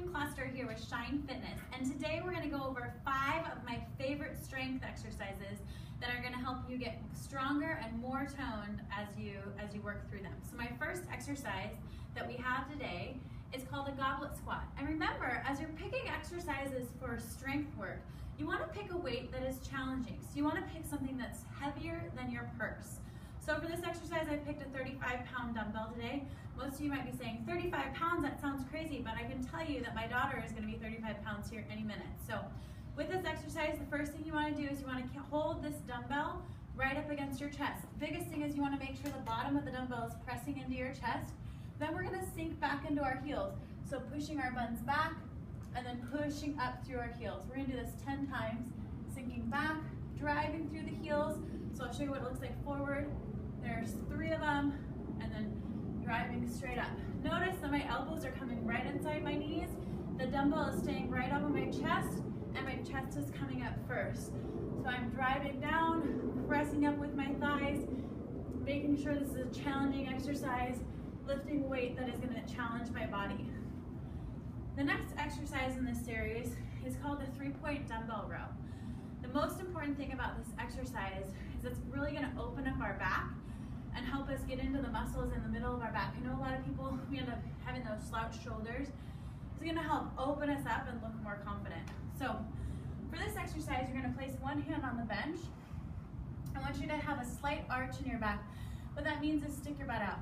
Gym Cluster here with Shine Fitness, and today we're going to go over 5 of my favorite strength exercises that are going to help you get stronger and more toned as you work through them. So my first exercise that we have today is called a goblet squat. And remember, as you're picking exercises for strength work, you want to pick a weight that is challenging. So you want to pick something that's heavier than your purse. So for this exercise, I picked a 35-pound dumbbell today. Most of you might be saying, 35 pounds, that sounds crazy, but I can tell you that my daughter is going to be 35 pounds here any minute. So with this exercise, the first thing you want to do is you want to hold this dumbbell right up against your chest. The biggest thing is you want to make sure the bottom of the dumbbell is pressing into your chest. Then we're going to sink back into our heels. So pushing our buns back and then pushing up through our heels. We're going to do this 10 times, sinking back, driving through the heels. So I'll show you what it looks like forward. There's 3 of them, and then driving straight up. Notice that my elbows are coming right inside my knees. The dumbbell is staying right over my chest, and my chest is coming up first. So I'm driving down, pressing up with my thighs, making sure this is a challenging exercise, lifting weight that is going to challenge my body. The next exercise in this series is called the 3-point dumbbell row. The most important thing about this exercise is it's really going to open up our back and help us get into the muscles in the middle of our back. I know a lot of people, we end up having those slouched shoulders. It's going to help open us up and look more confident. So for this exercise, you're going to place one hand on the bench. I want you to have a slight arch in your back. What that means is stick your butt out.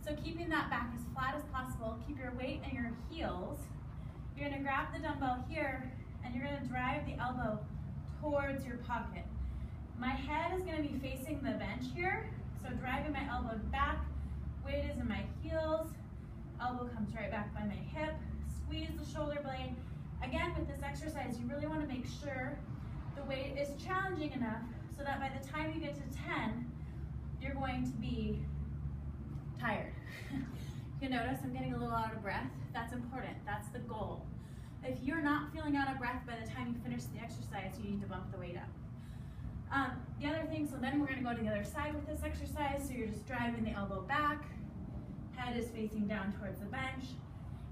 So keeping that back as flat as possible, keep your weight in your heels. You're going to grab the dumbbell here and you're going to drive the elbow towards your pocket. My head is going to be facing the bench here, so driving my elbow back, weight is in my heels, elbow comes right back by my hip, squeeze the shoulder blade. Again, with this exercise, you really want to make sure the weight is challenging enough so that by the time you get to 10, you're going to be tired. You notice I'm getting a little out of breath. That's important. That's the goal. If you're not feeling out of breath by the time you finish the exercise, you need to bump the weight up. The other thing, so then we're going to go to the other side with this exercise. So you're just driving the elbow back, head is facing down towards the bench.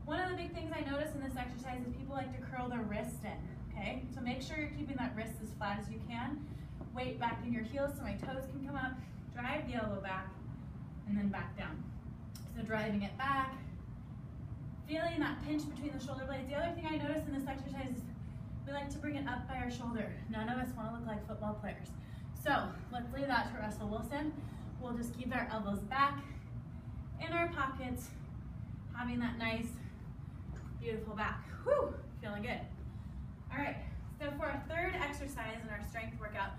One of the big things I notice in this exercise is people like to curl their wrist in, okay? So make sure you're keeping that wrist as flat as you can. Weight back in your heels so my toes can come up. Drive the elbow back and then back down. So driving it back, feeling that pinch between the shoulder blades. The other thing I notice in this exercise is we like to bring it up by our shoulder. None of us want to look like football players. So let's leave that to Russell Wilson. We'll just keep our elbows back in our pockets, having that nice, beautiful back. Whew, feeling good. All right, so for our third exercise in our strength workout,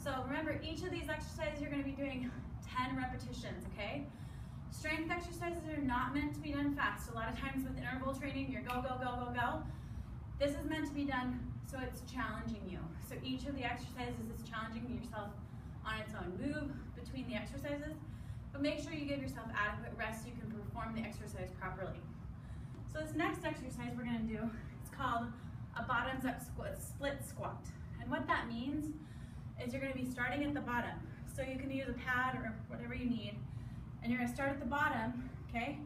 so remember each of these exercises you're going to be doing 10 repetitions, okay? Strength exercises are not meant to be done fast. A lot of times with interval training, you're go, go, go, go, go. This is meant to be done so it's challenging you. So each of the exercises is challenging yourself on its own. Move between the exercises, but make sure you give yourself adequate rest so you can perform the exercise properly. So this next exercise we're going to do is called a bottoms up split squat. And what that means is you're going to be starting at the bottom. So you can use a pad or whatever you need. And you're going to start at the bottom, okay?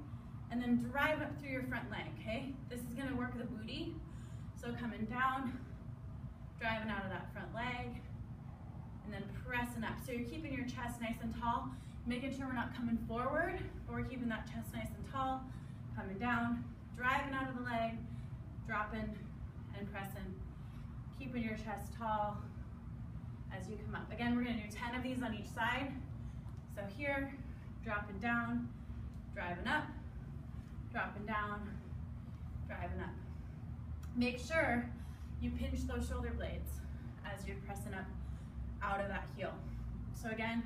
And then drive up through your front leg, okay? This is going to work the booty. So coming down, driving out of that front leg, and then pressing up. So you're keeping your chest nice and tall, making sure we're not coming forward, but we're keeping that chest nice and tall, coming down, driving out of the leg, dropping and pressing, keeping your chest tall as you come up. Again, we're going to do 10 of these on each side. So here, dropping down, driving up, dropping down, driving up. Make sure you pinch those shoulder blades as you're pressing up out of that heel. So again,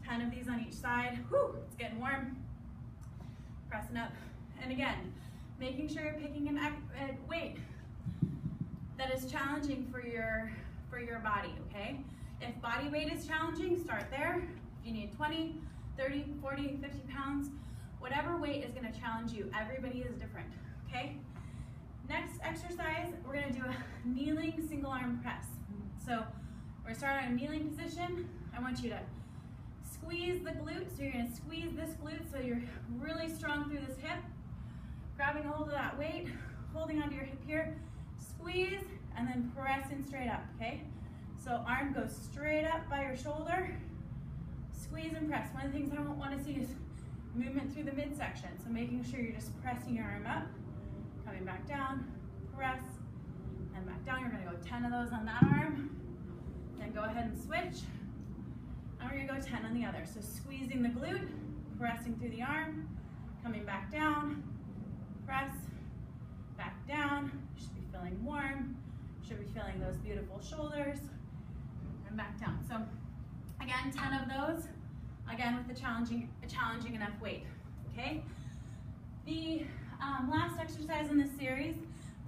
10 of these on each side. Whew, it's getting warm. Pressing up. And again, making sure you're picking a weight that is challenging for your body, okay? If body weight is challenging, start there. If you need 20, 30, 40, 50 pounds, whatever weight is going to challenge you. Everybody is different, okay? Next exercise, we're going to do a kneeling single arm press. So we're going to start on a kneeling position. I want you to squeeze the glutes. So you're going to squeeze this glute so you're really strong through this hip. Grabbing a hold of that weight, holding onto your hip here, squeeze, and then pressing straight up, okay? So arm goes straight up by your shoulder, squeeze and press. One of the things I don't want to see is movement through the midsection. So making sure you're just pressing your arm up, coming back down, press, and back down. You're gonna go 10 of those on that arm. Then go ahead and switch. And we're gonna go 10 on the other. So squeezing the glute, pressing through the arm, coming back down, press, back down. You should be feeling warm. You should be feeling those beautiful shoulders. And back down. So again, 10 of those. Again, with a challenging enough weight, okay? The last exercise in this series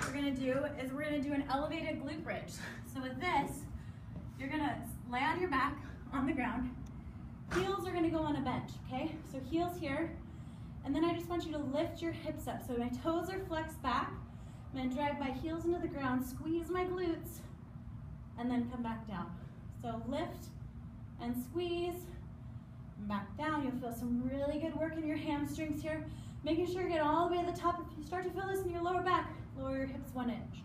we're gonna do an elevated glute bridge. So with this, you're gonna lay on your back on the ground. Heels are gonna go on a bench, okay? So heels here, and then I just want you to lift your hips up. So my toes are flexed back. I'm gonna drive my heels into the ground, squeeze my glutes, and then come back down. So lift and squeeze, and back down. You'll feel some really good work in your hamstrings here. Making sure you get all the way to the top. If you start to feel this in your lower back, lower your hips 1 inch,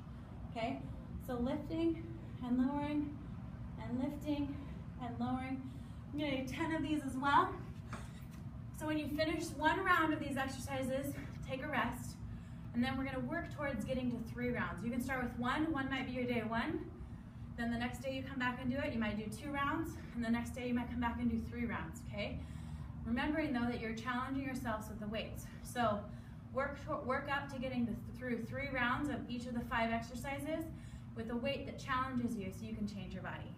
okay? So lifting and lowering and lifting and lowering. I'm gonna do 10 of these as well. So when you finish one round of these exercises, take a rest, and then we're gonna work towards getting to 3 rounds. You can start with one might be your day 1, then the next day you come back and do it, you might do 2 rounds, and the next day you might come back and do 3 rounds, okay? Remembering though that you're challenging yourselves with the weights. So work up to getting through 3 rounds of each of the 5 exercises with a weight that challenges you so you can change your body.